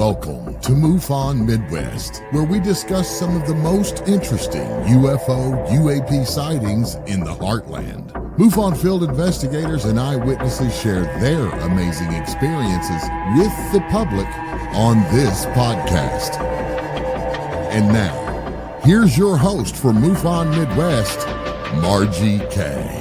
Welcome to MUFON Midwest, where we discuss some of the most interesting UFO, UAP sightings in the heartland. MUFON field investigators and eyewitnesses share their amazing experiences with the public on this podcast. And now, here's your host for MUFON Midwest, Margie K.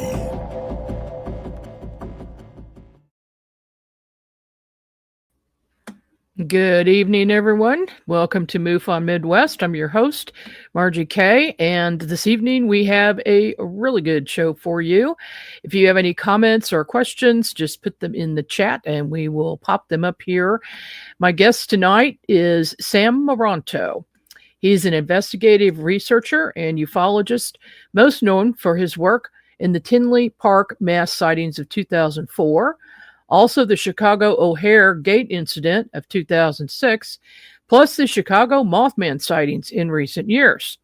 Good evening, everyone. Welcome to MUFON Midwest. I'm your host, Margie K. And this evening we have a really good show for you. If you have any comments or questions, just put them in the chat and we will pop them up here. My guest tonight is Sam Maranto. He's an investigative researcher and ufologist, most known for his work in the Tinley Park Mass Sightings of 2004, also the Chicago O'Hare Gate incident of 2006, plus the Chicago Mothman sightings in recent years.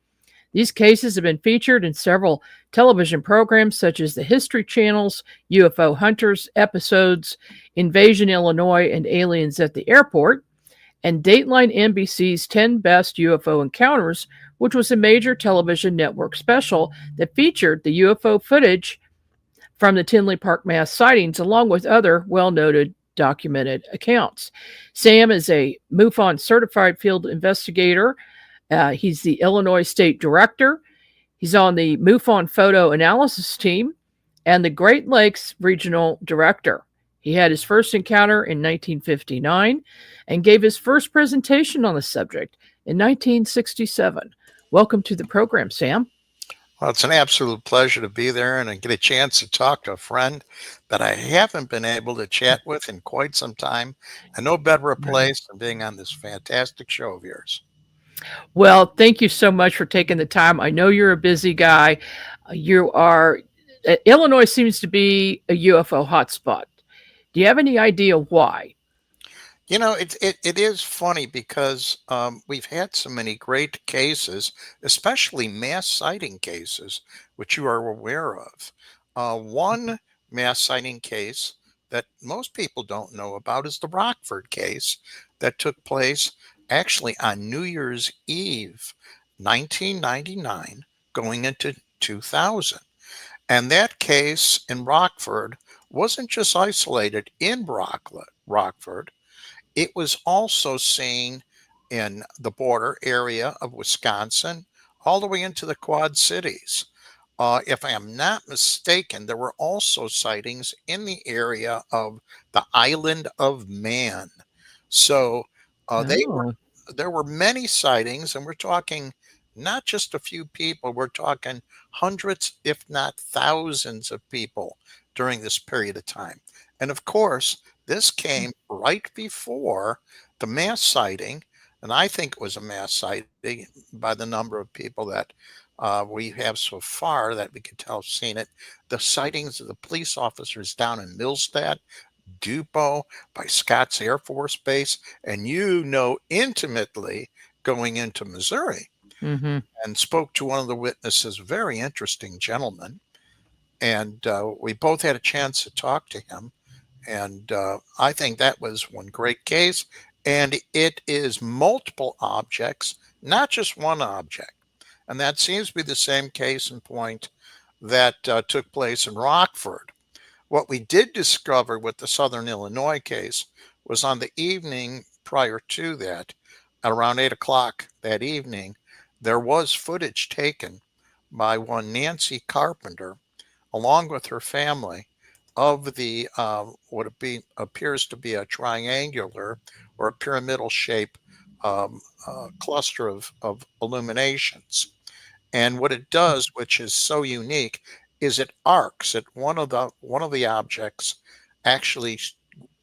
These cases have been featured in several television programs such as the History Channel's UFO Hunters episodes, Invasion Illinois and Aliens at the Airport, and Dateline NBC's 10 Best UFO Encounters, which was a major television network special that featured the UFO footage from the Tinley Park Mass Sightings, along with other well-noted documented accounts. Sam is a MUFON certified field investigator. He's the Illinois State Director. He's on the MUFON Photo Analysis Team and the Great Lakes Regional Director. He had his first encounter in 1959 and gave his first presentation on the subject in 1967. Welcome to the program, Sam. Well, it's an absolute pleasure to be there and get a chance to talk to a friend that I haven't been able to chat with in quite some time. And no better a place than being on this fantastic show of yours. Well, thank you so much for taking the time. I know you're a busy guy. Illinois seems to be a UFO hotspot. Do you have any idea why? You know, it is funny because we've had so many great cases, especially mass sighting cases, which you are aware of. One mass sighting case that most people don't know about is the Rockford case that took place actually on New Year's Eve, 1999, going into 2000. And that case in Rockford wasn't just isolated in Rockford. It was also seen in the border area of Wisconsin, all the way into the Quad Cities. If I am not mistaken, there were also sightings in the area of the Island of Man. So there were many sightings, and we're talking not just a few people, we're talking hundreds, if not thousands of people during this period of time. And of course, this came right before the mass sighting, and I think it was a mass sighting by the number of people that we have so far that we could tell have seen it. The sightings of the police officers down in Millstadt, Dupo, by Scotts Air Force Base, and you know intimately going into Missouri, and spoke to one of the witnesses, very interesting gentleman, and we both had a chance to talk to him. And I think that was one great case. And it is multiple objects, not just one object. And that seems to be the same case in point that took place in Rockford. What we did discover with the Southern Illinois case was on the evening prior to that, at around 8 o'clock that evening, there was footage taken by one Nancy Carpenter, along with her family, of the what appears to be a triangular or a pyramidal shape cluster of illuminations. And what it does, which is so unique, is it arcs. One of the objects actually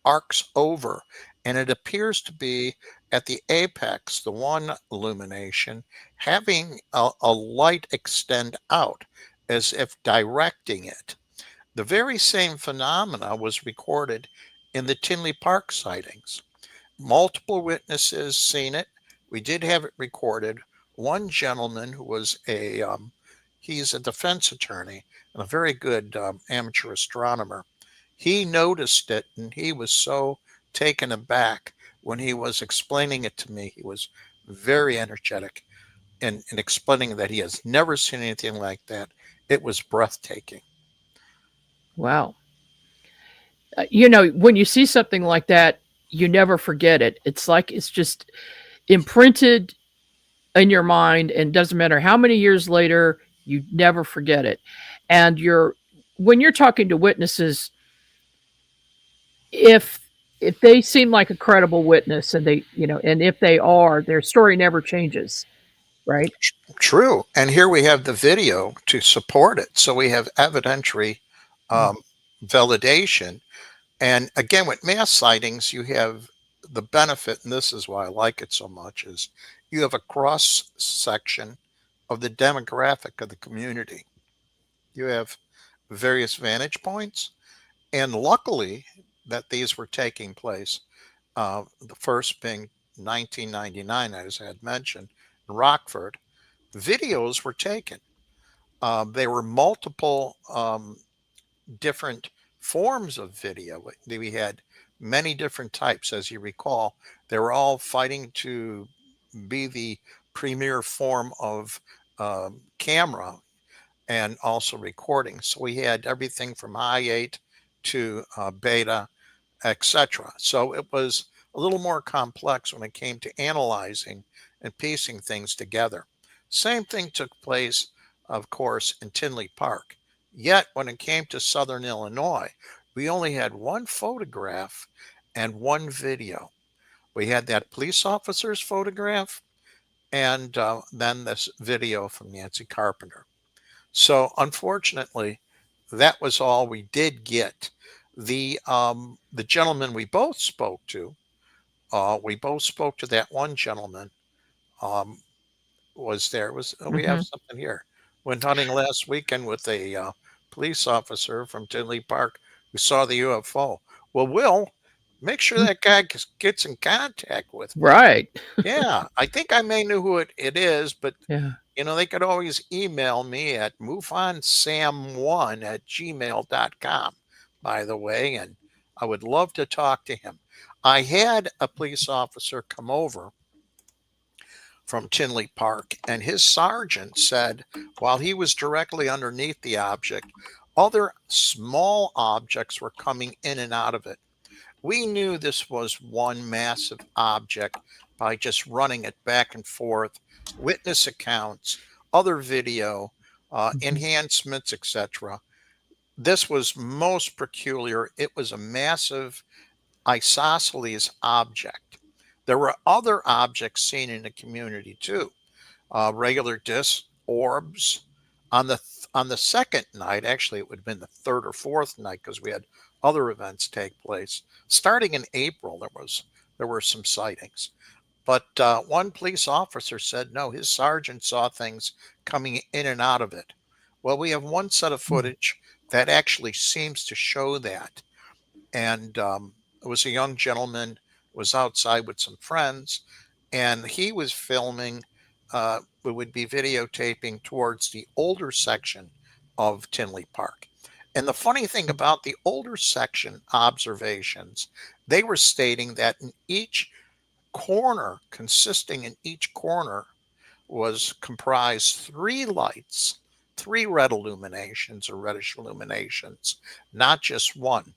arcs over, and it appears to be at the apex, the one illumination, having a light extend out as if directing it. The very same phenomena was recorded in the Tinley Park sightings. Multiple witnesses seen it. We did have it recorded. One gentleman who was he's a defense attorney and a very good amateur astronomer. He noticed it and he was so taken aback when he was explaining it to me, he was very energetic in explaining that he has never seen anything like that. It was breathtaking. Wow. You know, when you see something like that, you never forget it. It's like it's just imprinted in your mind, and doesn't matter how many years later, you never forget it. And when you're talking to witnesses, if they seem like a credible witness, and and if they are, their story never changes, right? True. And here we have the video to support it. So we have evidentiary um, validation. And again, with mass sightings, you have the benefit, and this is why I like it so much, is you have a cross section of the demographic of the community. You have various vantage points. And luckily that these were taking place, the first being 1999, as I had mentioned, in Rockford, videos were taken. There were multiple different forms of video. We had many different types, as you recall. They were all fighting to be the premier form of camera and also recording. So we had everything from high 8 to beta, etc. So it was a little more complex when it came to analyzing and piecing things together. Same thing took place, of course, in Tinley Park. Yet when it came to Southern Illinois, we only had one photograph and one video. We had that police officer's photograph and then this video from Nancy Carpenter. So unfortunately, that was all we did get. The gentleman we both spoke to that one gentleman, um, was there. We have Mm-hmm. something here. Went hunting last weekend with a police officer from Tinley Park who saw the UFO. Well, Will, make sure that guy gets in contact with me. Right. Yeah, I think I may know who it is, but Yeah. they could always email me at mufonsam1@gmail.com, by the way, and I would love to talk to him. I had a police officer come over from Tinley Park, and his sergeant said while he was directly underneath the object, other small objects were coming in and out of it. We knew this was one massive object by just running it back and forth, witness accounts, other video, Mhm. enhancements, etc. This was most peculiar. It was a massive isosceles object. There were other objects seen in the community too, regular disc orbs. On the second night, actually, it would have been the third or fourth night because we had other events take place. Starting in April, there were some sightings, but one police officer said no, his sergeant saw things coming in and out of it. Well, we have one set of footage that actually seems to show that, and it was a young gentleman was outside with some friends, and he was filming. We would be videotaping towards the older section of Tinley Park. And the funny thing about the older section observations, they were stating that in each corner was comprised three lights, three red illuminations or reddish illuminations, not just one.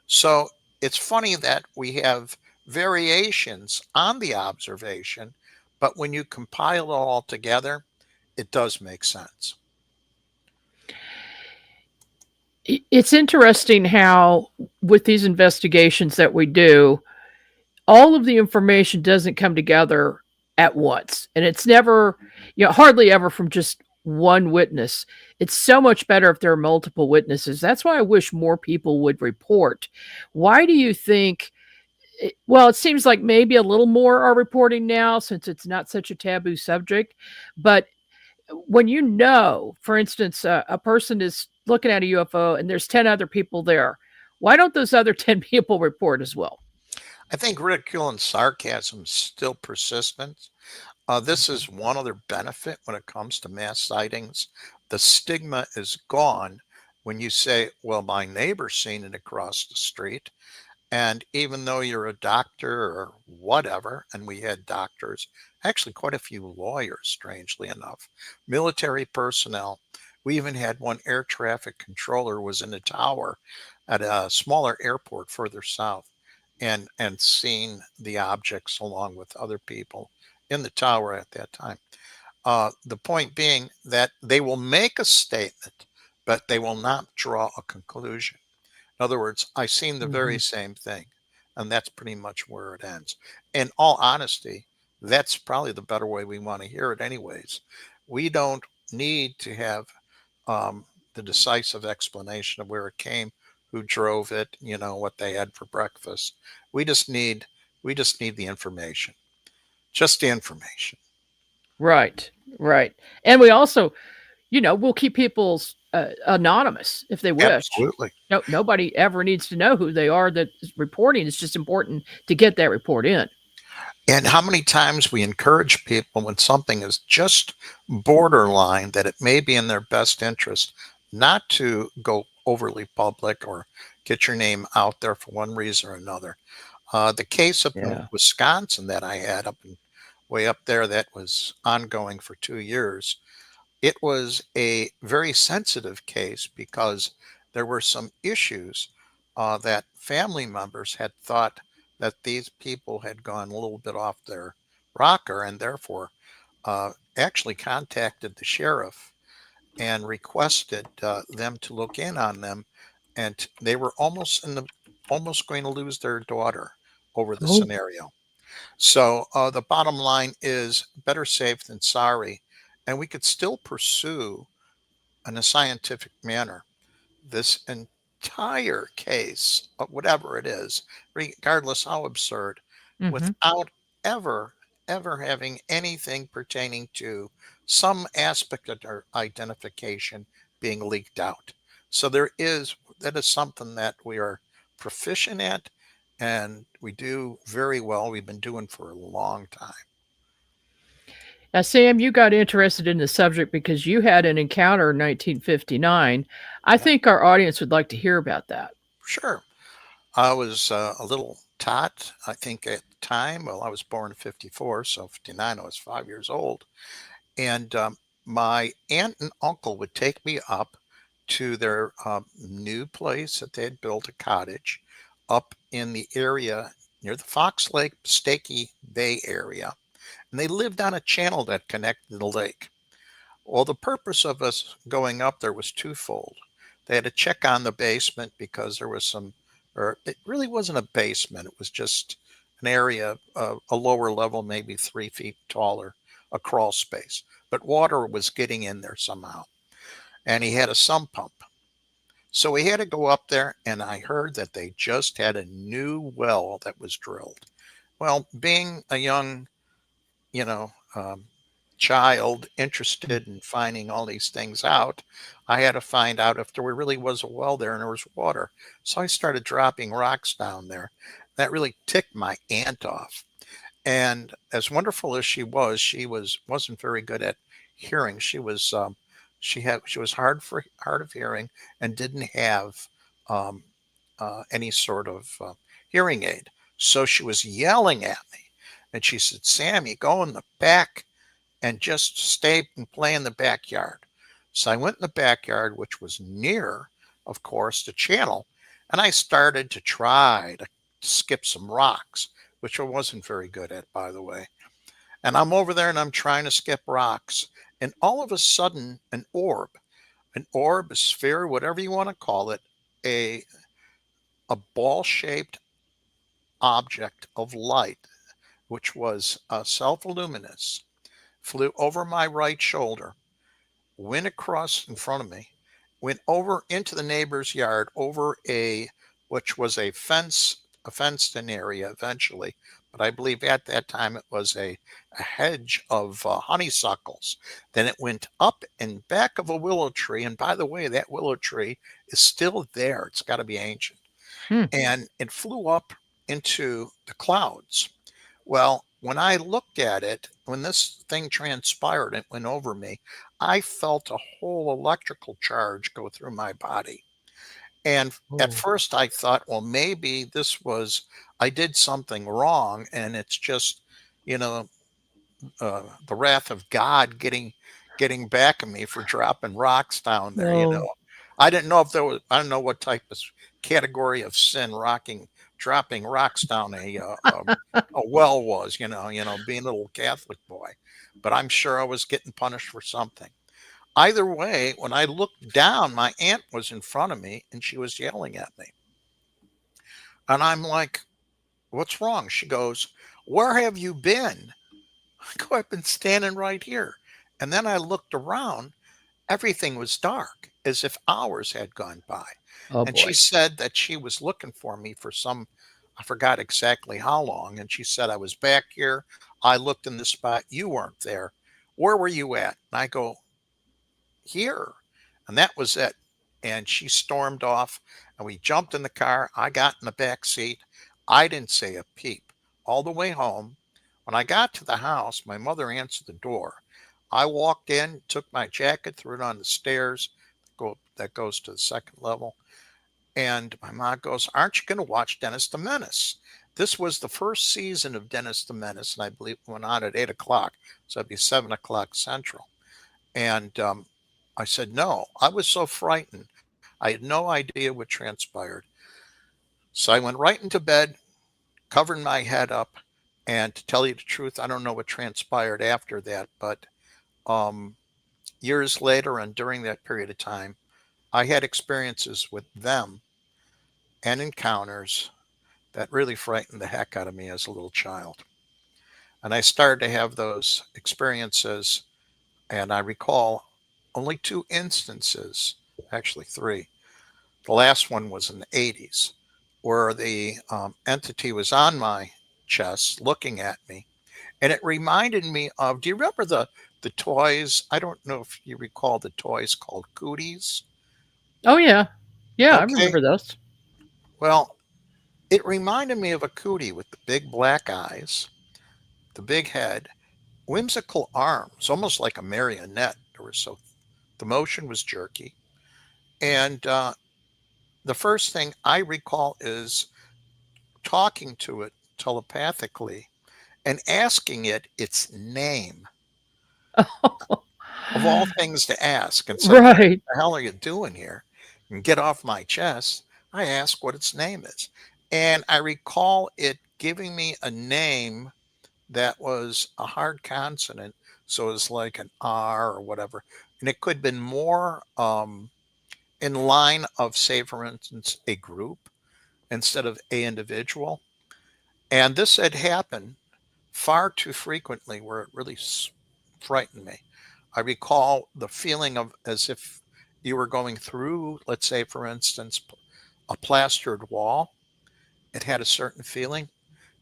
So it's funny that we have variations on the observation, but when you compile it all together, it does make sense. It's interesting how, with these investigations that we do, all of the information doesn't come together at once. And it's never, hardly ever from just one witness. It's so much better if there are multiple witnesses. That's why I wish more people would report. Why do you think? Well, it seems like maybe a little more are reporting now since it's not such a taboo subject. But when for instance, a person is looking at a UFO and there's 10 other people there, why don't those other 10 people report as well? I think ridicule and sarcasm is still persistent. This is one other benefit when it comes to mass sightings. The stigma is gone when you say, well, my neighbor's seen it across the street. And even though you're a doctor or whatever, and we had doctors, actually quite a few lawyers, strangely enough, military personnel. We even had one air traffic controller was in a tower at a smaller airport further south and seen the objects along with other people in the tower at that time. The point being that they will make a statement, but they will not draw a conclusion. In other words, I seen the very Mhm. same thing, and that's pretty much where it ends. In all honesty, that's probably the better way we want to hear it, anyways. We don't need to have the decisive explanation of where it came, who drove it, what they had for breakfast. We just need we just need the information, just the information. Right, right. And we also, we'll keep people's anonymous if they wish. Absolutely. No, nobody ever needs to know who they are that is reporting. It's just important to get that report in. And how many times we encourage people when something is just borderline that it may be in their best interest not to go overly public or get your name out there for one reason or another. The case up in Yeah. Wisconsin that I had way up there that was ongoing for 2 years, it was a very sensitive case because there were some issues that family members had thought that these people had gone a little bit off their rocker and therefore actually contacted the sheriff and requested them to look in on them. And they were almost going to lose their daughter over the Oh. scenario. So the bottom line is better safe than sorry. And we could still pursue in a scientific manner this entire case of whatever it is, regardless how absurd, Hmm. without ever, ever having anything pertaining to some aspect of their identification being leaked out. So that is something that we are proficient at and we do very well. We've been doing for a long time. Now, Sam, you got interested in the subject because you had an encounter in 1959. I Yeah, think our audience would like to hear about that. sure. I was a little tot, I think, at the time. Well, I was born in 54, so 59, I was 5 years old. And my aunt and uncle would take me up to their new place that they had built, a cottage up in the area near the Fox Lake, Stakey Bay area. And they lived on a channel that connected the lake. Well, the purpose of us going up there was twofold. They had to check on the basement because there was or it really wasn't a basement. It was just an area, a lower level, maybe 3 feet taller, a crawl space. But water was getting in there somehow. And he had a sump pump. So we had to go up there, and I heard that they just had a new well that was drilled. Well, being a young, you know, child interested in finding all these things out, I had to find out if there really was a well there and there was water. So I started dropping rocks down there. That really ticked my aunt off. And as wonderful as wasn't very good at hearing. She was hard of hearing and didn't have um, any sort of hearing aid. So she was yelling at me, and she said, "Sammy, go in the back and just stay and play in the backyard." So I went in the backyard, which was near, of course, the channel, and I started to try to skip some rocks, which I wasn't very good at, by the way. And I'm over there and I'm trying to skip rocks. And all of a sudden, an orb, a sphere, whatever you want to call it, a, a ball shaped object of light, which was self luminous, flew over my right shoulder, went across in front of me, went over into the neighbor's yard, over which was a fenced in area eventually. But I believe at that time it was a hedge of honeysuckles. Then it went up and back of a willow tree. And by the way, that willow tree is still there. It's got to be ancient. Hmm. And it flew up into the clouds. Well, when I looked at it, when this thing transpired, it went over me, I felt a whole electrical charge go through my body. And at Oh. first I thought, well, maybe I did something wrong and it's just, you know, the wrath of God getting back at me for dropping rocks down there. Oh. I didn't know if I don't know what type of category of sin dropping rocks down a well was, being a little Catholic boy, but I'm sure I was getting punished for something. Either way, when I looked down, my aunt was in front of me and she was yelling at me. And I'm like, what's wrong? She goes, where have you been? I go, I've been standing right here. And then I looked around. Everything was dark, as if hours had gone by. Oh And she boy. said that she was looking for me for I forgot exactly how long. And she said, I was back here. I looked in the spot. You weren't there. Where were you at? And I go, here. And that was it. And she stormed off and we jumped in the car. I got in the back seat. I didn't say a peep all the way home. When I got to the house, my mother answered the door. I walked in, took my jacket, threw it on the stairs that goes to the second level. And my mom goes, aren't you going to watch Dennis the Menace? This was the first season of Dennis the Menace, and I believe it went on at 8 o'clock. So it'd be 7 o'clock Central. And I said, no, I was so frightened. I had no idea what transpired. So I went right into bed, covered my head up. And to tell you the truth, I don't know what transpired after that. But um, years later and during that period of time, I had experiences with them and encounters that really frightened the heck out of me as a little child. And I started to have those experiences. And I recall only two instances, actually three. The last one was in the 80s, where the entity was on my chest looking at me. And it reminded me of, do you remember the toys? I don't know if you recall the toys called cooties. Oh yeah. Yeah, I Okay. remember those. Well, it reminded me of a cootie with the big black eyes, the big head, whimsical arms, almost like a marionette. The motion was jerky. And the first thing I recall is talking to it telepathically and asking it its name, of all things to ask, instead of going, Right. what the hell are you doing here? And get off my chest. I asked what its name is. And I recall it giving me a name that was a hard consonant. So it was like an R or whatever. And it could have been more in line of, say, for instance, a group instead of a individual. And this had happened far too frequently where it really frightened me. I recall the feeling of as if you were going through, let's say, for instance, a plastered wall. It had a certain feeling.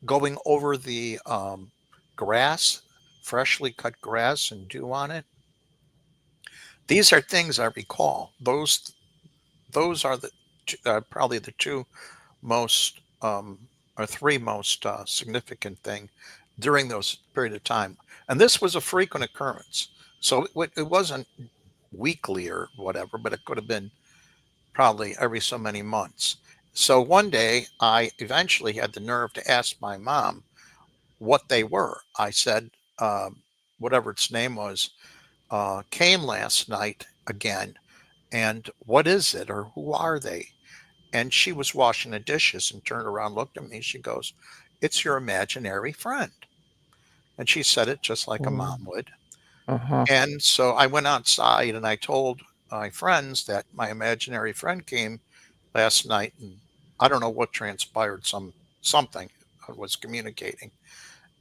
Going over the grass, freshly cut grass and dew on it. These are things I recall. Those are probably the two most or three most significant thing during those period of time. And this was a frequent occurrence. So it wasn't weekly or whatever, but it could have been probably every so many months. So one day I eventually had the nerve to ask my mom what they were. I said, whatever its name was, came last night again. And what is it or who are they? And she was washing the dishes and turned around, looked at me. She goes, it's your imaginary friend. And she said it just like a Oh. mom would. Uh-huh. And so I went outside and I told my friends that my imaginary friend came last night and I don't know what transpired, something I was communicating.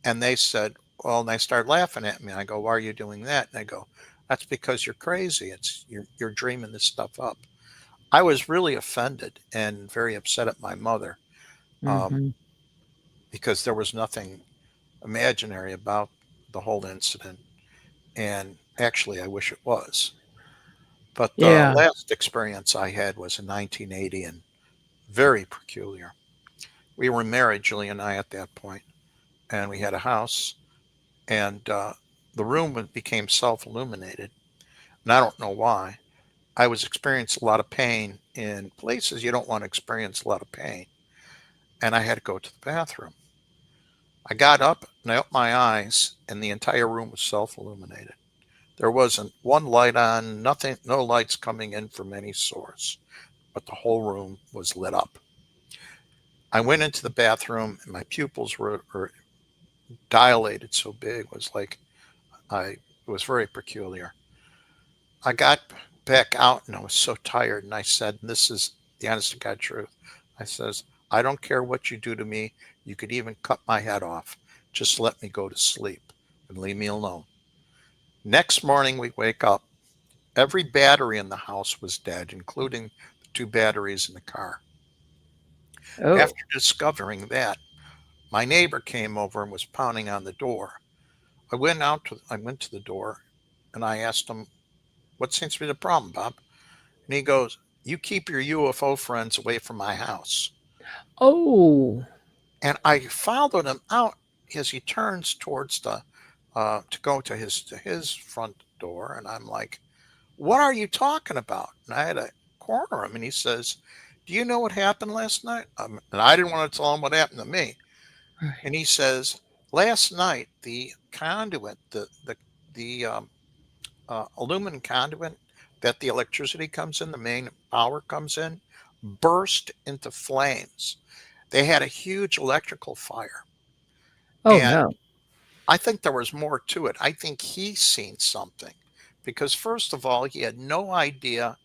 And they said, well, and they started laughing at me. I go, why are you doing that? And they go, that's because you're crazy. You're dreaming this stuff up. I was really offended and very upset at my mother um, Mhm. because there was nothing imaginary about the whole incident. And actually, I wish it was. But the Yeah. last experience I had was in 1980 and very peculiar. We were married, Julie and I, at that point, and we had a house, and the room became self illuminated. And I don't know why. I was experiencing a lot of pain in places you don't want to experience a lot of pain. And I had to go to the bathroom. I got up and I opened my eyes, and the entire room was self illuminated. There wasn't one light on, nothing, no lights coming in from any source, but the whole room was lit up. I went into the bathroom and my pupils were dilated so big. It was like it was very peculiar. I got back out and I was so tired, and I said, and this is the honest to God truth. I says, I don't care what you do to me. You could even cut my head off. Just let me go to sleep and leave me alone. Next morning we wake up. Every battery in the house was dead, including the two batteries in the car. Oh, After discovering that, my neighbor came over and was pounding on the door. I went to the door and I asked him, what seems to be the problem, Bob? And he goes, you keep your UFO friends away from my house. oh, And I followed him out as he turns towards the to go to his front door, and I'm like, "What are you talking about?" And I had to corner him, and he says, "Do you know what happened last night?" And I didn't want to tell him what happened to me. right. And he says, "Last night, the conduit, the aluminum conduit that the electricity comes in, the main power comes in, burst into flames. They had a huge electrical fire." Oh And no. I think there was more to it. I think he's seen something because, first of all, he had no idea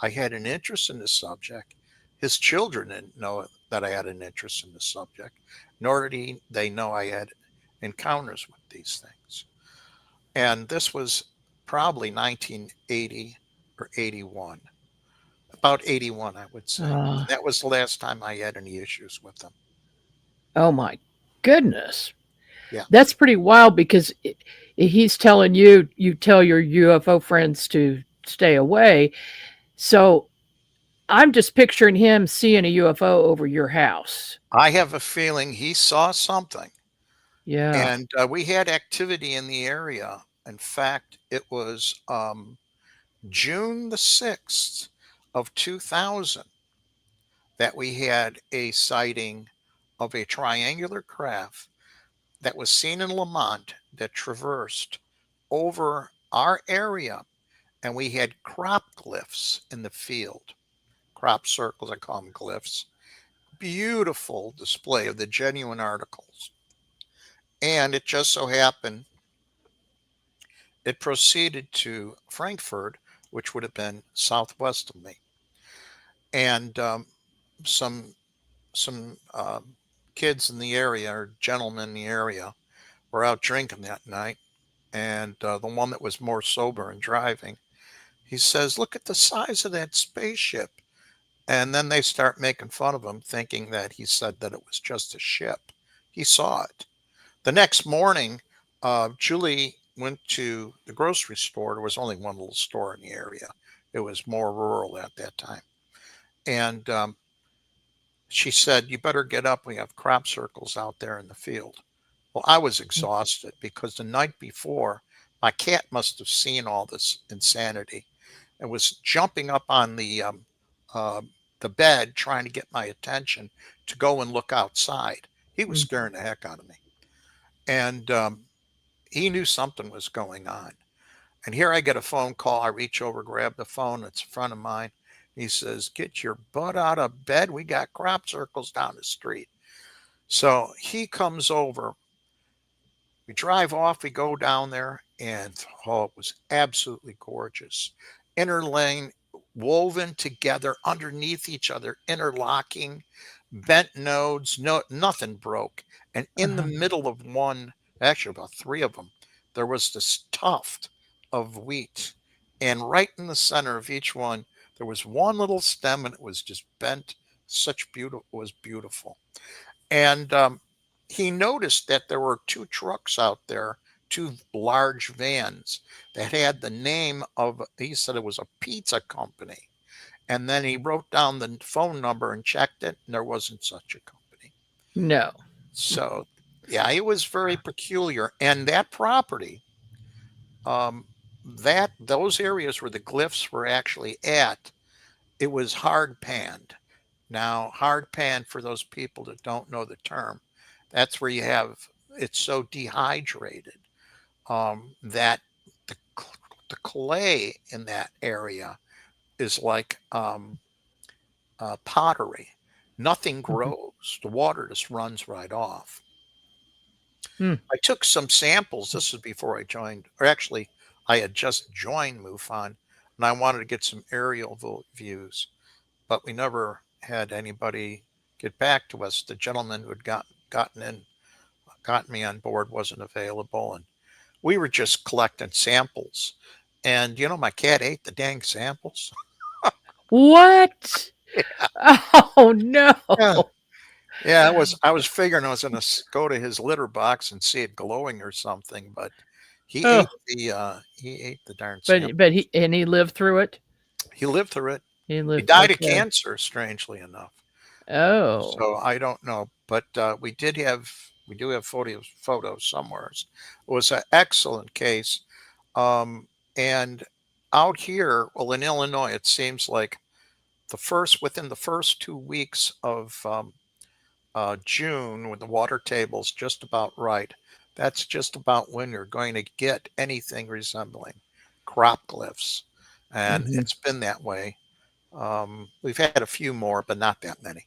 I had an interest in the subject. His children didn't know that I had an interest in the subject, nor did they know I had encounters with these things. And this was probably 1980 or 81, about 81, I would say. Uh, And that was the last time I had any issues with them. oh my goodness. Yeah. That's pretty wild because he's telling you, you tell your UFO friends to stay away. So I'm just picturing him seeing a UFO over your house. I have a feeling he saw something. Yeah. And we had activity in the area. In fact, it was June the 6th of 2000 that we had a sighting of a triangular craft that was seen in Lamont that traversed over our area. And we had crop glyphs in the field, crop circles, I call them glyphs. Beautiful display of the genuine articles. And it just so happened it proceeded to Frankfurt, which would have been southwest of me. And some kids in the area, or gentlemen in the area, were out drinking that night. And the one that was more sober and driving, he says, "Look at the size of that spaceship." And then they start making fun of him, thinking that he said that it was just a ship. He saw it. The next morning, Julie went to the grocery store. There was only one little store in the area. It was more rural at that time. And she said, "You better get up. We have crop circles out there in the field." Well, I was exhausted because the night before, my cat must have seen all this insanity and was jumping up on uh, the bed trying to get my attention to go and look outside. He was Mm. scaring the heck out of me. And he knew something was going on. And here I get a phone call. I reach over, grab the phone. It's a friend of mine. He says, "Get your butt out of bed. We got crop circles down the street." So he comes over. We drive off. We go down there. And oh, it was absolutely gorgeous. Inner lane, woven together underneath each other, interlocking, bent nodes. No, nothing broke. And in the Uh-huh. middle of one, actually about three of them, there was this tuft of wheat. And right in the center of each one, there was one little stem, and it was just bent. Such beautiful, it was beautiful. And he noticed that there were two trucks out there, two large vans that had the name of, he said it was a pizza company. And then he wrote down the phone number and checked it, and there wasn't such a company. No. So, yeah, it was very peculiar. And that property, um, those areas where the glyphs were actually at, it was hard panned. Now, hard pan, for those people that don't know the term, that's where you have it's so dehydrated that the, the clay in that area is like pottery. Nothing grows. The water just runs right off. Hmm. I took some samples. This was before I joined, or actually, I had just joined MUFON, and I wanted to get some aerial views, but we never had anybody get back to us. The gentleman who had gotten me on board wasn't available, and we were just collecting samples. And my cat ate the dang samples. What? Oh no. Yeah. Yeah, I was figuring I was gonna go to his litter box and see it glowing or something, but he Oh, ate the darn sample. but he lived through it. He lived through it. He He lived. died of Okay. cancer, strangely enough. Oh. So I don't know, but we do have photos somewhere. It was an excellent case, and out here, well, in Illinois, it seems like within the first 2 weeks of June, when the water table's just about right, that's just about when you're going to get anything resembling crop glyphs, and Mhm. it's been that way. We've had a few more, but not that many.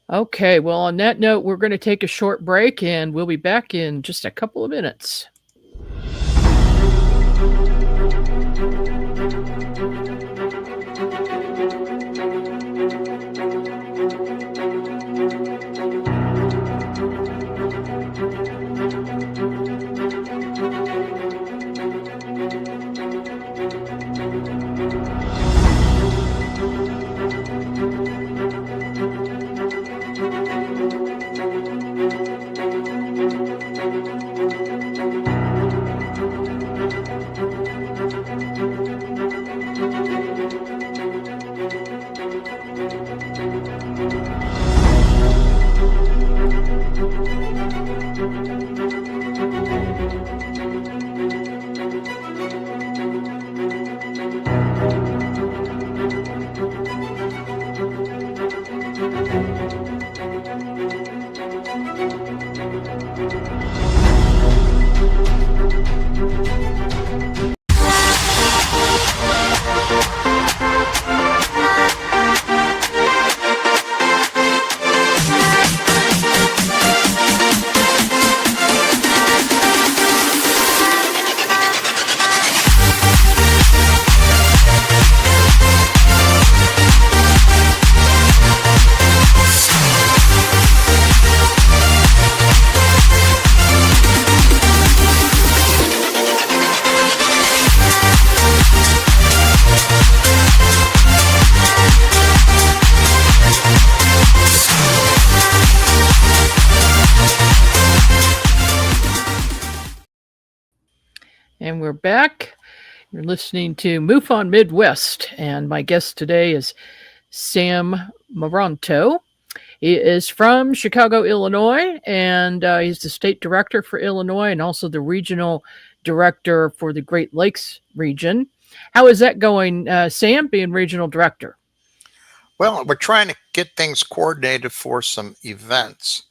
Okay. Well, on that note, we're going to take a short break, and we'll be back in just a couple of minutes. And we're back. You're listening to MUFON Midwest, and my guest today is Sam Maranto. He is from Chicago, Illinois, and he's the state director for Illinois and also the regional director for the Great Lakes region. How is that going, Sam, being regional director? Well, we're trying to get things coordinated for some events.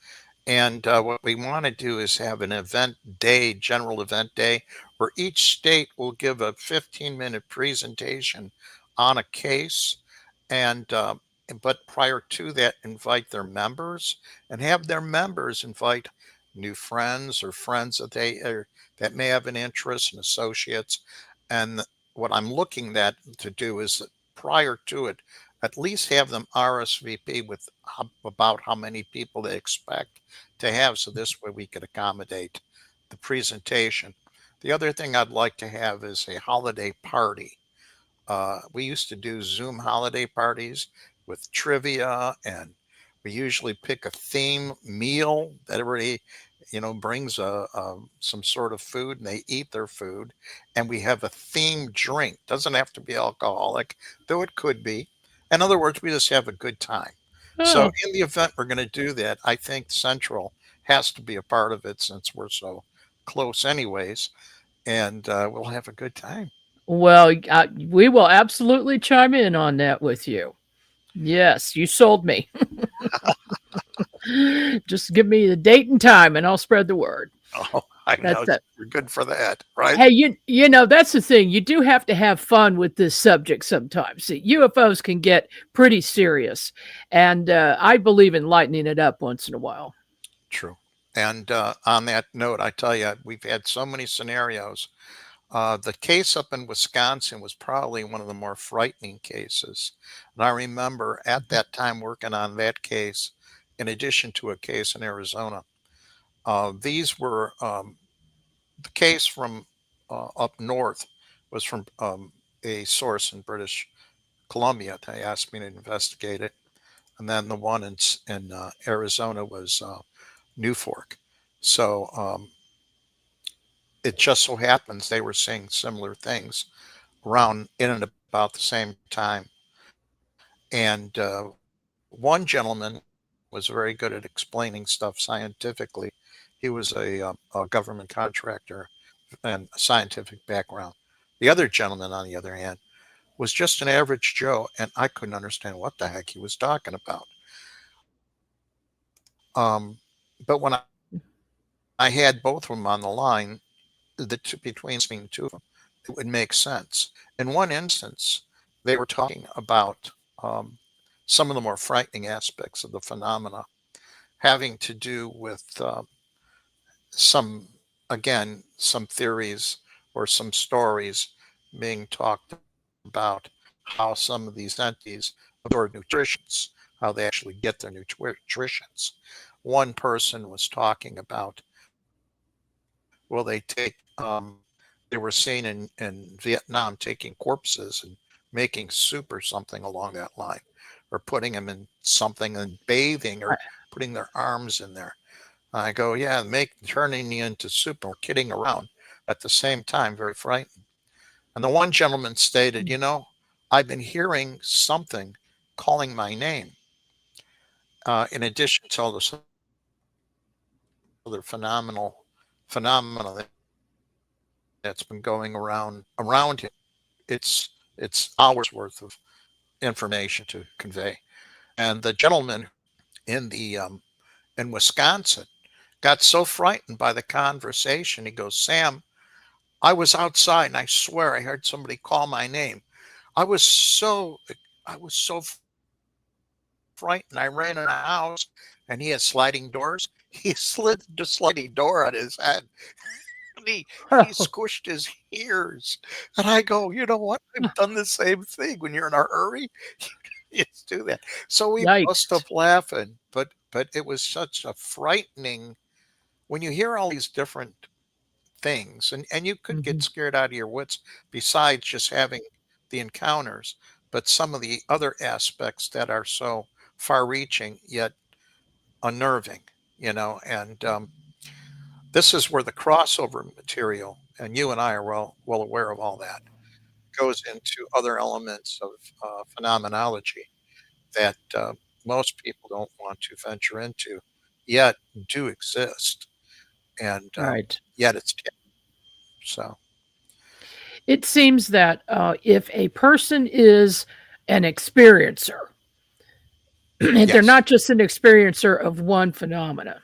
And what we want to do is have an event day, general event day, where each state will give a 15-minute presentation on a case. But prior to that, invite their members and have their members invite new friends or friends that may have an interest and associates. And what I'm looking to do is that prior to it, at least have them RSVP about how many people they expect to have, so this way we could accommodate the presentation. The other thing I'd like to have is a holiday party. We used to do Zoom holiday parties with trivia, and we usually pick a theme meal that everybody, brings some sort of food and they eat their food, and we have a themed drink. Doesn't have to be alcoholic, though it could be. In other words, we just have a good time. So Oh, in the event we're going to do that, I think Central has to be a part of it since we're so close anyways. and we'll have a good time. Well, we will absolutely chime in on that with you. Yes, you sold me. Just give me the date and time, and I'll spread the word. Oh, I That's know it. you're good for that, right? Hey, you know that's the thing. You do have to have fun with this subject sometimes. See, UFOs can get pretty serious, and I believe in lightening it up once in a while. True. And on that note, I tell you, we've had so many scenarios. The case up in Wisconsin was probably one of the more frightening cases. And I remember at that time working on that case, in addition to a case in Arizona. These were the case from up north was from a source in British Columbia. They asked me to investigate it. And then the one in Arizona was New Fork. So it just so happens they were seeing similar things around in and about the same time. And one gentleman was very good at explaining stuff scientifically. He was a government contractor and a scientific background. The other gentleman, on the other hand, was just an average Joe, and I couldn't understand what the heck he was talking about. But when I had both of them on the line, between the two of them, it would make sense. In one instance, they were talking about some of the more frightening aspects of the phenomena having to do with some, again, some theories or some stories being talked about how some of these entities absorb nutritions, how they actually get their nutritions. One person was talking about, well, they were seen in Vietnam taking corpses and making soup or something along that line, or putting them in something and bathing or putting their arms in there. I go, yeah, turning you into soup or kidding around. At the same time, very frightened. And the one gentleman stated, I've been hearing something calling my name, in addition to all this other phenomena that's been going around him. It's hours worth of information to convey. And the gentleman in the in Wisconsin got so frightened by the conversation. He goes, Sam, I was outside and I swear I heard somebody call my name. I was so I was so frightened. I ran in the house and he had sliding doors. He slid the sliding door on his head. And he squished his ears. And I go, you know what? I've done the same thing. When you're in a hurry, you just do that. So we bust Yikes. up laughing. But it was such a frightening when you hear all these different things, and you could get scared out of your wits besides just having the encounters, but some of the other aspects that are so far reaching yet unnerving, and this is where the crossover material, and you and I are well aware of all that, goes into other elements of phenomenology that most people don't want to venture into, yet do exist, and Right. yet it's so. It seems that if a person is an experiencer, they're Yes. not just an experiencer of one phenomena,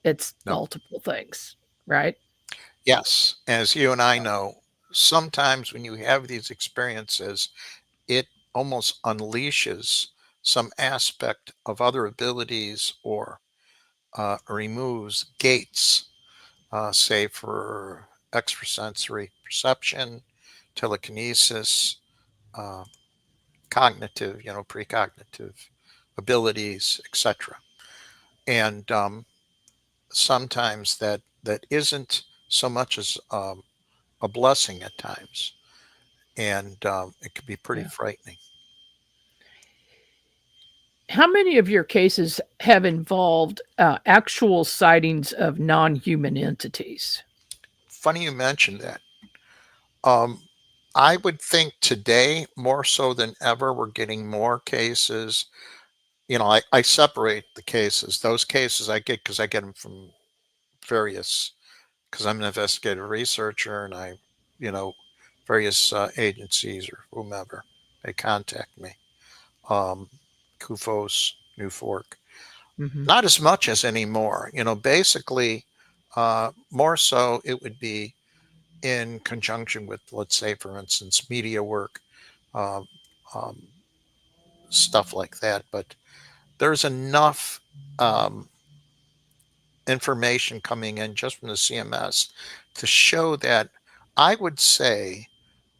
it's No. multiple things, right? Yes, as you and I know, sometimes when you have these experiences, it almost unleashes some aspect of other abilities or removes gates, say for extrasensory perception, telekinesis, uh, cognitive, precognitive abilities, etc. And sometimes that isn't so much as a blessing at times, and it can be pretty Yeah. frightening. How many of your cases have involved actual sightings of non human entities? Funny you mentioned that. Um, I would think today, more so than ever, we're getting more cases. I separate the cases. Those cases I get because I get them from various because I'm an investigative researcher, and various agencies or whomever, they contact me. Um, CUFOS, New Fork. Hmm. Not as much as anymore. Basically, more so it would be in conjunction with, let's say, for instance, media work, uh, um, stuff like that. But there's enough um, information coming in just from the CMS to show that I would say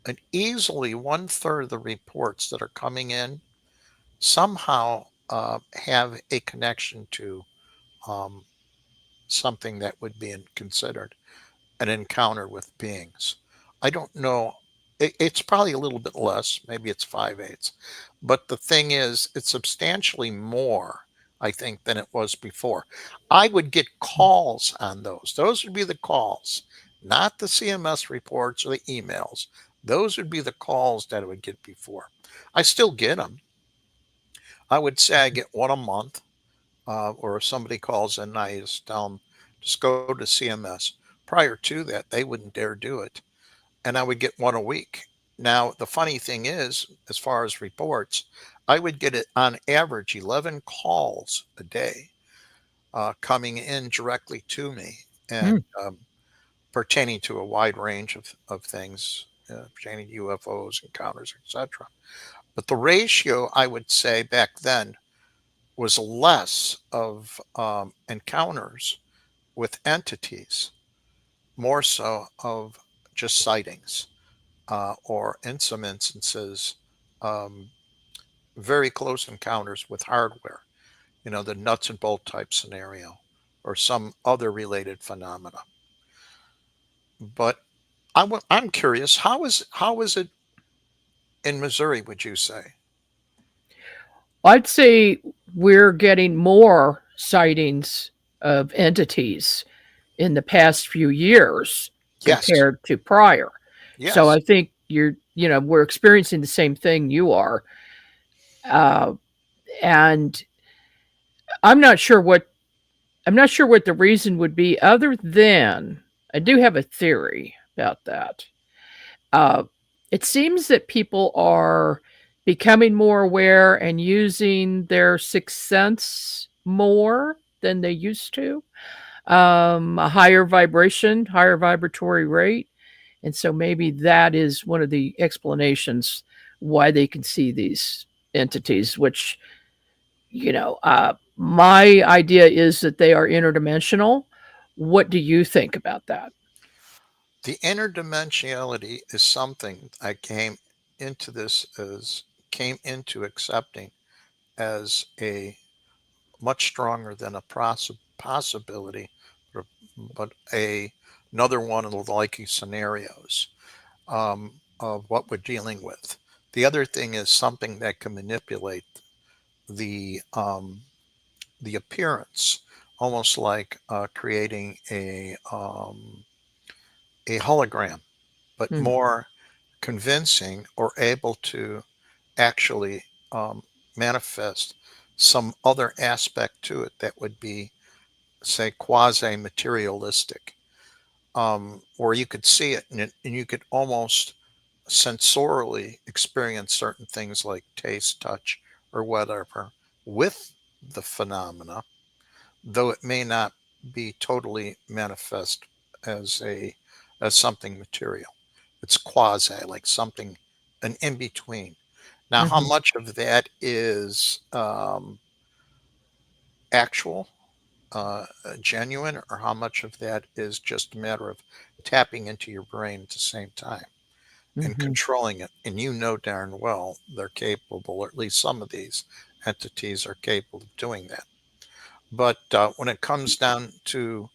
an easily one third of the reports that are coming in somehow have a connection to um, something that would be considered an encounter with beings. I don't know. It's probably a little bit less. Maybe it's 5/8. But the thing is, it's substantially more, I think, than it was before. I would get calls on those. Those would be the calls, not the CMS reports or the emails. Those would be the calls that I would get before. I still get them. I would say I get one a month, or if somebody calls in, I just tell them, just go to CMS. Prior to that, they wouldn't dare do it. And I would get one a week. Now, the funny thing is, as far as reports, I would get it on average 11 calls a day coming in directly to me and pertaining to a wide range of things, pertaining to UFOs, encounters, etc. But the ratio, I would say back then, was less of encounters with entities, more so of just sightings. Or in some instances, um, very close encounters with hardware, the nuts and bolt type scenario, or some other related phenomena. But I'm curious, how is it in Missouri? Would you say? I'd say we're getting more sightings of entities in the past few years Yes, compared to prior. So yes. I think we're experiencing the same thing you are. Uh, and I'm not sure what I'm not sure what the reason would be other than I do have a theory about that. Uh, it seems that people are becoming more aware and using their sixth sense more than they used to. A higher vibration, higher vibratory rate. And so maybe that is one of the explanations why they can see these entities, which, my idea is that they are interdimensional. What do you think about that? The interdimensionality is something I came into accepting as a much stronger than a possibility, but another one of the likely scenarios of what we're dealing with. The other thing is something that can manipulate the um, the appearance, almost like creating a hologram, but Mm, more convincing or able to actually um, manifest some other aspect to it that would be, say, quasi materialistic, where you could see it and you could almost sensorily experience certain things like taste, touch, or whatever with the phenomena, though it may not be totally manifest as a as something material. It's quasi, like something an in between. Now, how mhm, much of that is actual, genuine, or how much of that is just a matter of tapping into your brain at the same time and mhm, controlling it? And you know darn well they're capable, or at least some of these entities are capable of doing that. But when it comes down to,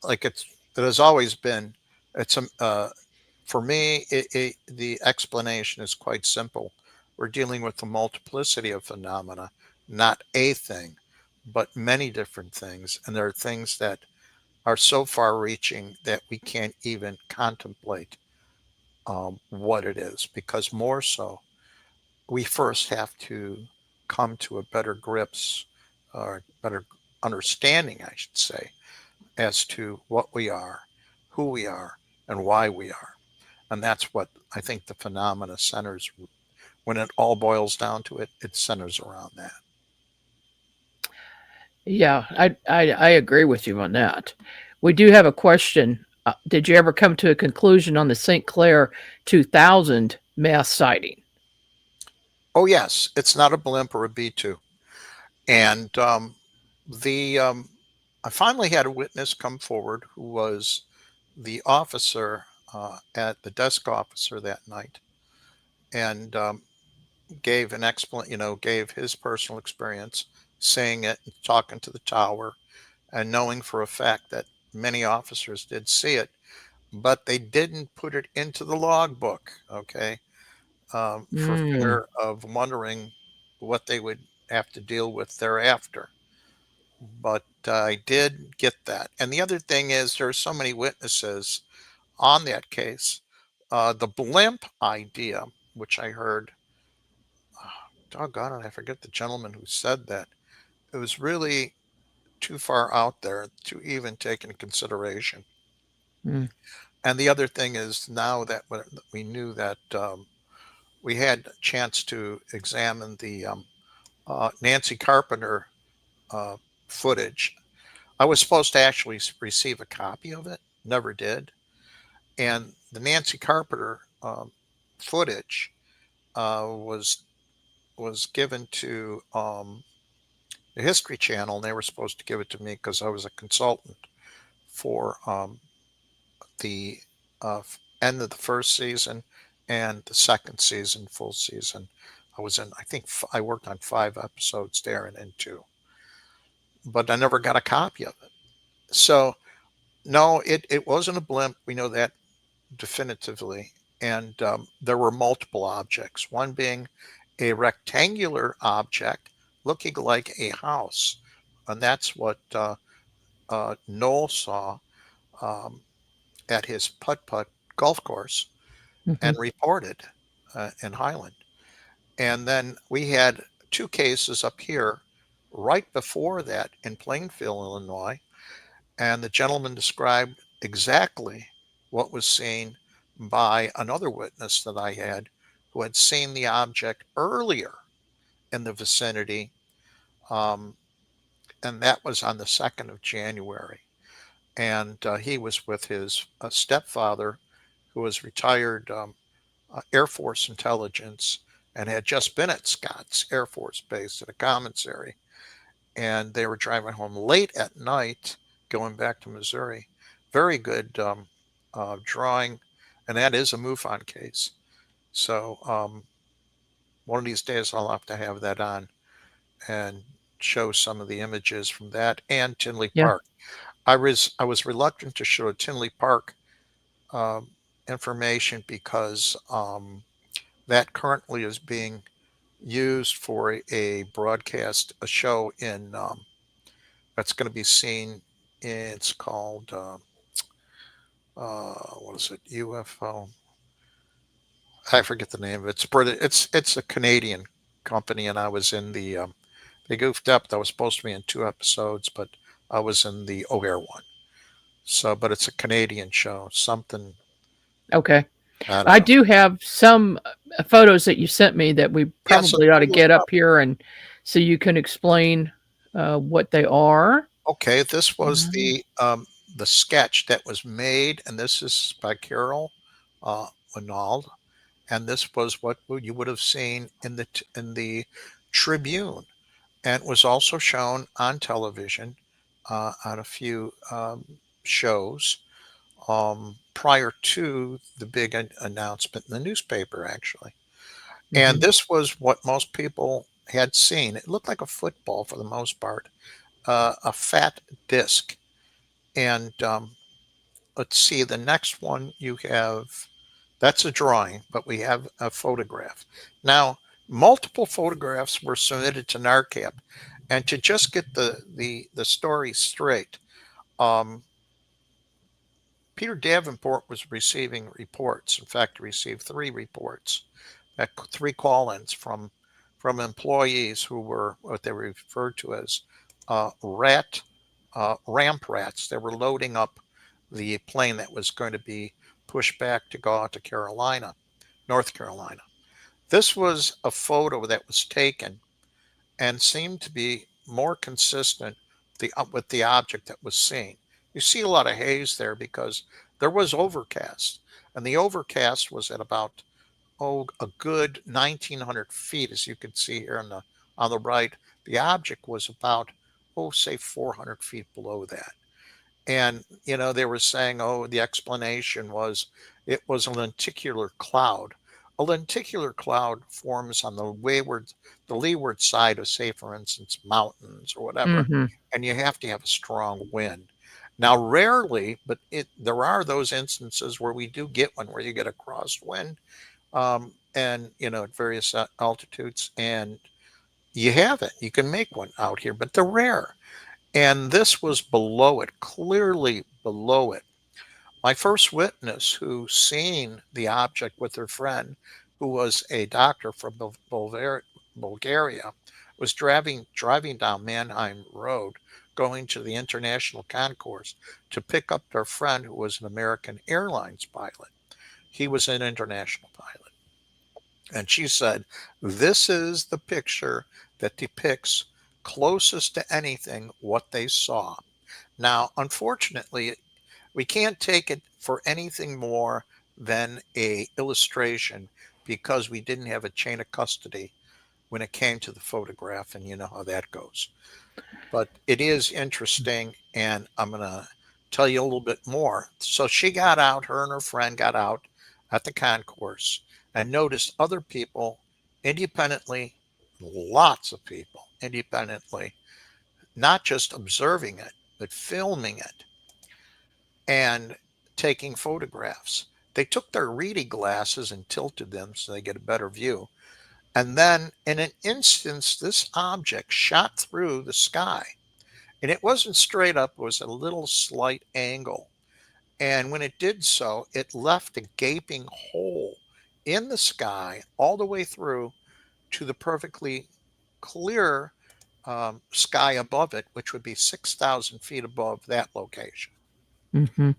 like, it has always been, it's for me, the explanation is quite simple. We're dealing with a multiplicity of phenomena, not a thing, but many different things. And there are things that are so far reaching that we can't even contemplate what it is, because more so, we first have to come to a better grips or better understanding, I should say, as to what we are, who we are, and why we are. And that's what I think the phenomena centers. When it all boils down to it, it centers around that. Yeah, I agree with you on that. We do have a question. Did you ever come to a conclusion on the St. Clair 2000 mass sighting? Oh, yes, it's not a blimp or a B-2. And the I finally had a witness come forward who was the officer at the desk officer that night, and gave an gave his personal experience, seeing it, talking to the tower, and knowing for a fact that many officers did see it, but they didn't put it into the logbook. Okay, for Mm, fear of wondering what they would have to deal with thereafter. But I did get that. And the other thing is, there are so many witnesses on that case. The blimp idea, which I heard, doggone it, I forget the gentleman who said that. It was really too far out there to even take into consideration. mm, And the other thing is, now that we knew that we had a chance to examine the Nancy Carpenter uh, footage. I was supposed to actually receive a copy of it, never did. And the Nancy Carpenter footage was given to the History Channel, and they were supposed to give it to me because I was a consultant for the end of the first season and the second season, full season. I was in, I think I worked on 5 episodes there and in two, but I never got a copy of it. So, no, it wasn't a blimp. We know that definitively. And there were multiple objects, one being a rectangular object looking like a house. And that's what Noel saw um, at his putt putt golf course mhm, and reported in Highland. And then we had 2 cases up here right before that in Plainfield, Illinois. And the gentleman described exactly what was seen by another witness that I had, who had seen the object earlier in the vicinity. Um, and that was on the 2nd of January. And he was with his stepfather, who was retired Air Force intelligence and had just been at Scotts Air Force Base at a commissary. And they were driving home late at night, going back to Missouri. Very good drawing, and that is a MUFON case. So one of these days I'll have to have that on and show some of the images from that and Tinley yeah. Park. I was reluctant to show Tinley Park um, information because that currently is being used for a broadcast, a show in that's going to be seen. It's called what is it? UFO. I forget the name of it. It's British. It's a Canadian company, and I was in the. They goofed up. I was supposed to be in 2 episodes, but I was in the O'Hare one. So, but it's a Canadian show. Something Okay. I don't I know. do have some photos that you sent me that we Yeah. So probably ought to pull those get up up. here and so you can explain what they are. Okay, this was Um, the sketch that was made, and this is by Carol uh, Winald, and this was what you would have seen in the Tribune, and it was also shown on television on a few shows prior to the big announcement in the newspaper, actually. And mhm, this was what most people had seen. It looked like a football for the most part, a fat disc. And let's see, the next one you have, that's a drawing, but we have a photograph. Now, multiple photographs were submitted to NARCAP. And to just get the story straight, um, Peter Davenport was receiving reports. In fact, he received 3 reports, 3 call-ins from employees who were what they referred to as ramp rats. They were loading up the plane that was going to be pushed back to go out to Carolina, North Carolina. This was a photo that was taken and seemed to be more consistent with the object that was seen. You see a lot of haze there because there was overcast, and the overcast was at about a good 1,900 feet, as you can see here on the right. The object was about say 400 feet below that. And, they were saying, the explanation was it was a lenticular cloud. A lenticular cloud forms on the leeward side of, say, for instance, mountains or whatever, Mm-hmm. and you have to have a strong wind. Now, rarely, but there are those instances where we do get one, where you get a crosswind, and, at various altitudes, and you have it. You can make one out here, but they're rare. And this was below it, clearly below it. My first witness who seen the object with her friend, who was a doctor from Bulgaria, was driving down Mannheim Road, going to the international concourse to pick up their friend who was an American Airlines pilot. He was an international pilot. And she said, this is the picture that depicts closest to anything what they saw. Now, unfortunately, we can't take it for anything more than a illustration because we didn't have a chain of custody when it came to the photograph, and you know how that goes. But it is interesting, and I'm going to tell you a little bit more. So she got out, her and her friend got out at the concourse and noticed other people independently, lots of people independently, not just observing it, but filming it and taking photographs. They took their reading glasses and tilted them so they get a better view. And then in an instance, this object shot through the sky. And it wasn't straight up, it was a little slight angle. And when it did so, it left a gaping hole in the sky all the way through to the perfectly clear sky above it, which would be 6,000 feet above that location, Mm-hmm.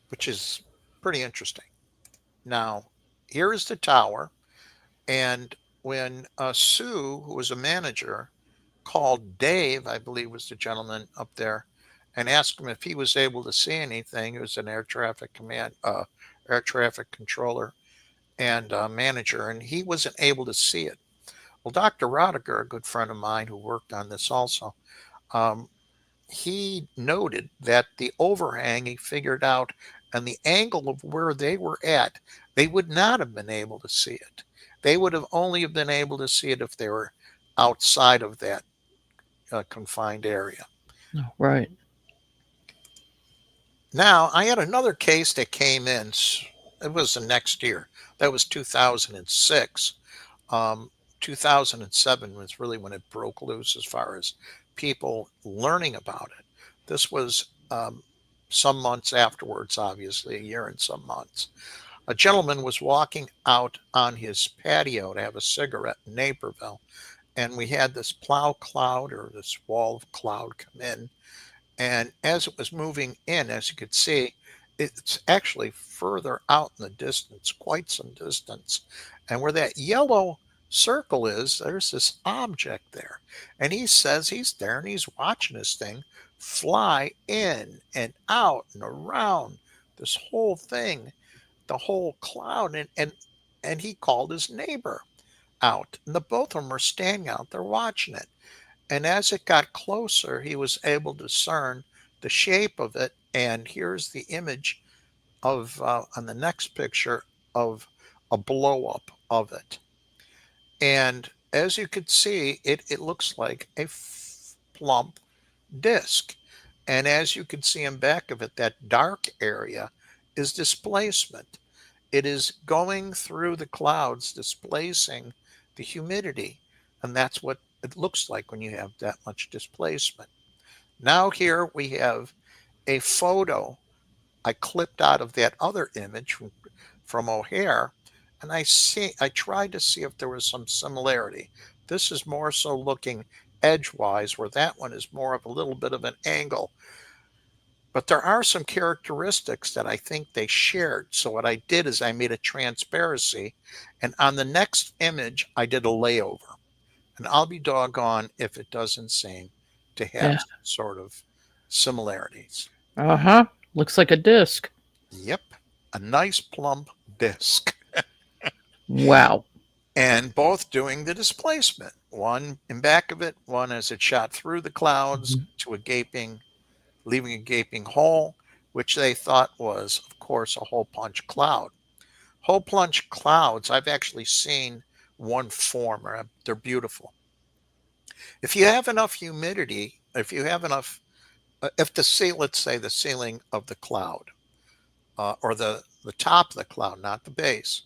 which is pretty interesting. Now, here is the tower. And when Sue, who was a manager, called Dave, I believe was the gentleman up there, and asked him if he was able to see anything. He was an air traffic controller and manager, and he wasn't able to see it. Well, Dr. Rodiger, a good friend of mine who worked on this also, um, he noted that the overhang he figured out and the angle of where they were at, they would not have been able to see it. They would have only have been able to see it if they were outside of that confined area. Oh, right. Now, I had another case that came in. It was the next year. That was 2006. 2007 was really when it broke loose as far as people learning about it. This was some months afterwards, obviously, a year and some months. A gentleman was walking out on his patio to have a cigarette in Naperville, and we had this plow cloud or this wall of cloud come in. And as it was moving in, as you could see, it's actually further out in the distance, quite some distance. And where that yellow circle is, there's this object there. And he says he's there and he's watching this thing fly in and out and around this whole thing, the whole cloud. And he called his neighbor out. And the both of them are standing out there watching it. And as it got closer, he was able to discern the shape of it. And here's the image of, on the next picture, of a blow up of it. And as you could see, it looks like a plump disc. And as you can see in back of it, that dark area is displacement. It is going through the clouds, displacing the humidity. And that's what it looks like when you have that much displacement. Now here we have a photo I clipped out of that other image from O'Hare, and I tried to see if there was some similarity. This is more so looking edgewise, where that one is more of a little bit of an angle. But there are some characteristics that I think they shared. So what I did is I made a transparency, and on the next image, I did a layover. And I'll be doggone if it doesn't seem to have Yeah. some sort of similarities. Uh-huh. Looks like a disc. Yep, a nice plump disc. Wow. And both doing the displacement. One in back of it, one as it shot through the clouds to leaving a gaping hole, which they thought was, of course, a hole punch cloud. Hole punch clouds, I've actually seen one form. They're beautiful. If you have enough humidity, if you have enough, if let's say the ceiling of the cloud, or the top of the cloud, not the base,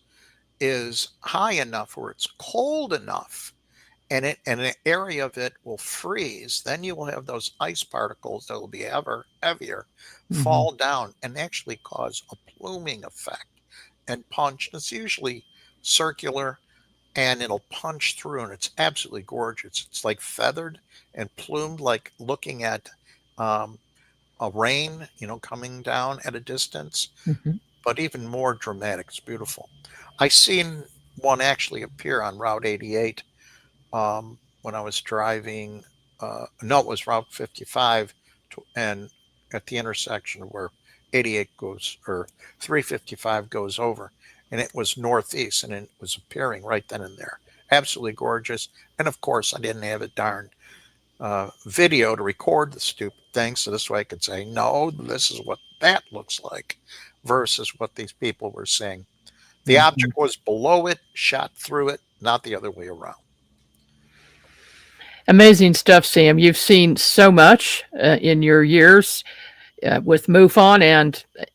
is high enough where it's cold enough, and an area of it will freeze, then you will have those ice particles that will be ever heavier fall down and actually cause a pluming effect and punch. It's usually circular, and it'll punch through, and it's absolutely gorgeous. It's like feathered and plumed, like looking at a rain, coming down at a distance, but even more dramatic. It's beautiful. I seen one actually appear on Route 88 when I was driving. No, it was Route 55, and at the intersection where 88 goes, or 355 goes over, and it was northeast, and it was appearing right then and there. Absolutely gorgeous. And of course, I didn't have a darn video to record the stupid thing, so this way I could say, no, this is what that looks like, versus what these people were saying. The object was below it, shot through it, not the other way around. Amazing stuff, Sam. You've seen so much in your years with MUFON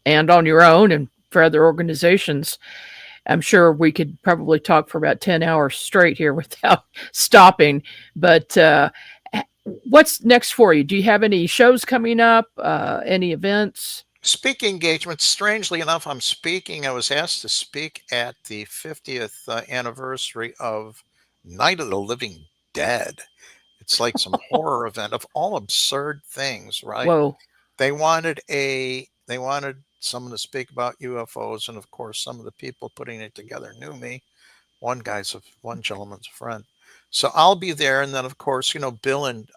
and on your own and for other organizations. I'm sure we could probably talk for about 10 hours straight here without stopping. But what's next for you? Do you have any shows coming up? Any events? Speaking engagements, strangely enough, I was asked to speak at the 50th anniversary of Night of the Living Dead. It's like some horror event of all absurd things, right? Whoa. They wanted someone to speak about UFOs, and of course, some of the people putting it together knew me. One gentleman's a friend, so I'll be there. And then, of course, Bill and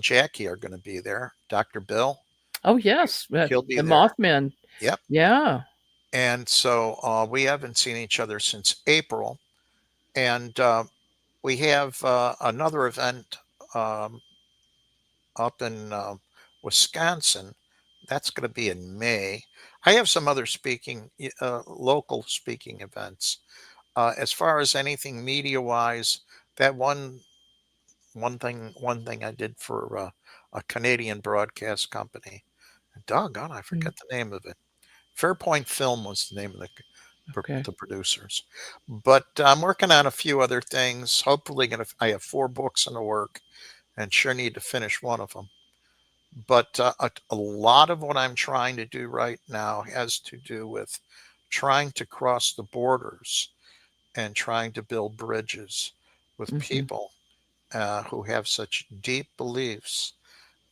Jackie are going to be there. Dr. Bill. Oh yes, he'll be the there. Mothman. Yep. Yeah. And so we haven't seen each other since April, and we have another event up in Wisconsin. That's going to be in May. I have some other local speaking events. As far as anything media-wise, that one thing I did for a Canadian broadcast company. Doggone, I forget the name of it. Fairpoint Film was the name of the producers. But I'm working on a few other things. Hopefully, I have 4 books in the work, and sure need to finish one of them. But a lot of what I'm trying to do right now has to do with trying to cross the borders and trying to build bridges with people who have such deep beliefs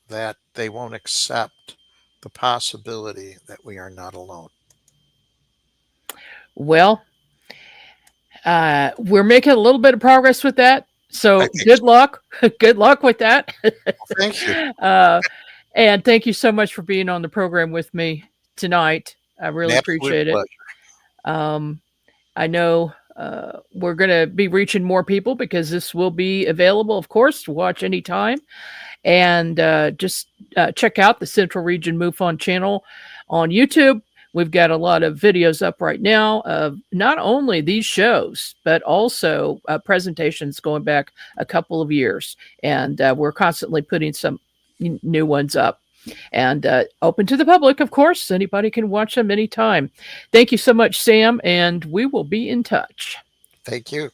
that they won't accept the possibility that we are not alone. Well, we're making a little bit of progress with that. So good luck. Good luck with that. Thank you. And thank you so much for being on the program with me tonight. I really appreciate it. I know we're going to be reaching more people because this will be available, of course, to watch anytime. And just check out the Central Region MUFON channel on YouTube. We've got a lot of videos up right now of not only these shows, but also presentations going back a couple of years. And we're constantly putting some new ones up. And open to the public, of course. Anybody can watch them anytime. Thank you so much, Sam, and we will be in touch. Thank you.